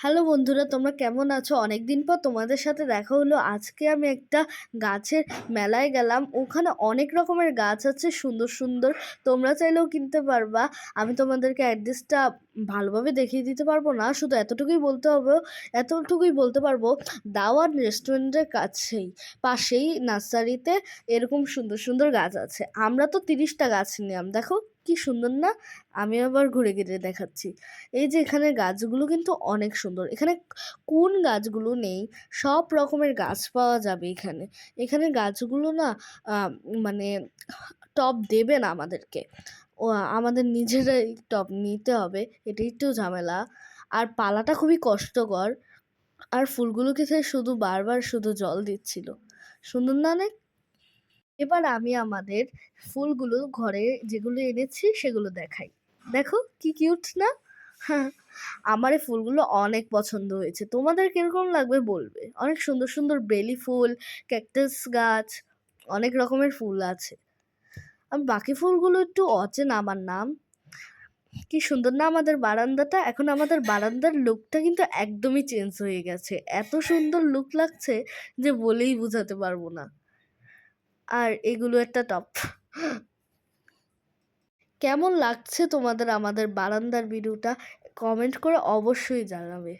Hello বন্ধুরা, তোমরা কেমন আছো? অনেকদিন পর তোমাদের সাথে দেখা হলো। আজকে আমি একটা গাছের মেলায় গেলাম। ওখানে অনেক রকমের গাছ আছে, সুন্দর সুন্দর। তোমরা চাইলেও কিনতে পারবা। আমি তোমাদেরকে অ্যাড্রেসটা ভালোভাবে দেখিয়ে দিতে পারবো না, শুধু এতটুকুই বলতে পারবো। দাওয়ান রেস্টুরেন্টের পাশেই নার্সারিতে এরকম সুন্দর সুন্দর গাছ আছে। আমরা তো 30টা গাছ নিলাম, দেখো কি সুন্দর না। আমি আবার ঘুরে ঘিরে দেখাচ্ছি। এই যে এখানে গাছগুলো কিন্তু অনেক সুন্দর। এখানে কোন গাছগুলো নেই, সব রকমের গাছ পাওয়া যাবে এখানে। এখানে গাছগুলো না আহ, মানে টব দেবে না আমাদেরকে, ও আমাদের নিজেরাই টব নিতে হবে। এটাই একটু ঝামেলা। আর পালাটা খুবই কষ্টকর। আর ফুলগুলোকে সে শুধু বারবার শুধু জল দিচ্ছিল। সুন্দর না অনেক? এবার আমি আমাদের ফুলগুলো ঘরে যেগুলো এনেছি সেগুলো দেখাই। দেখো কি কিউট না? হ্যাঁ, আমার এই ফুলগুলো অনেক পছন্দ হয়েছে। তোমাদের কিরকম লাগবে বলবে। অনেক সুন্দর সুন্দর বেলি ফুল, ক্যাকটাস গাছ, অনেক রকমের ফুল আছে। আমি বাকি ফুলগুলো একটু অচেনা আমার নাম। কি সুন্দর না আমাদের বারান্দাটা! এখন আমাদের বারান্দার লুকটা কিন্তু একদমই চেঞ্জ হয়ে গেছে। এত সুন্দর লুক লাগছে যে বলেই বোঝাতে পারবো না। আর এগুলো একটা টপ। কেমন লাগছে তোমাদের আমাদের বারান্দার ভিডিওটা? কমেন্ট করে অবশ্যই জানাবে।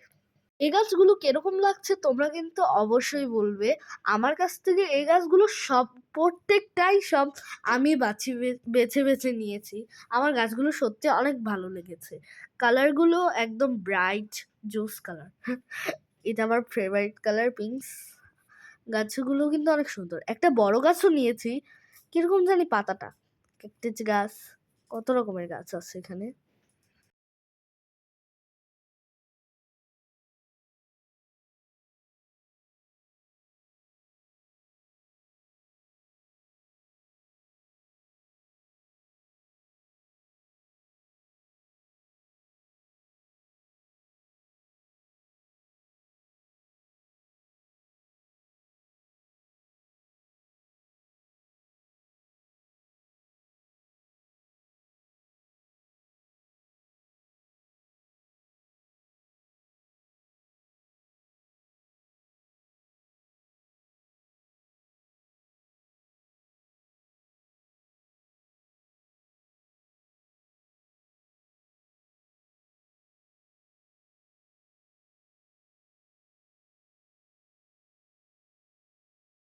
এই গাছগুলো কিরকম লাগছে তোমরা কিন্তু অবশ্যই বলবে। আমার কাছ থেকে এই গাছগুলো প্রত্যেকটাই আমি বেছে বেছে নিয়েছি। আমার গাছগুলো সত্যি অনেক ভালো লেগেছে। কালারগুলো একদম ব্রাইট জোস কালার। এটা আমার ফেভারিট কালার, পিঙ্কস। গাছগুলো কিন্তু অনেক সুন্দর। একটা বড় গাছও নিয়েছি, কিরকম জানি পাতাটা। ক্যাকটাস গাছ, কত রকমের গাছ আছে এখানে।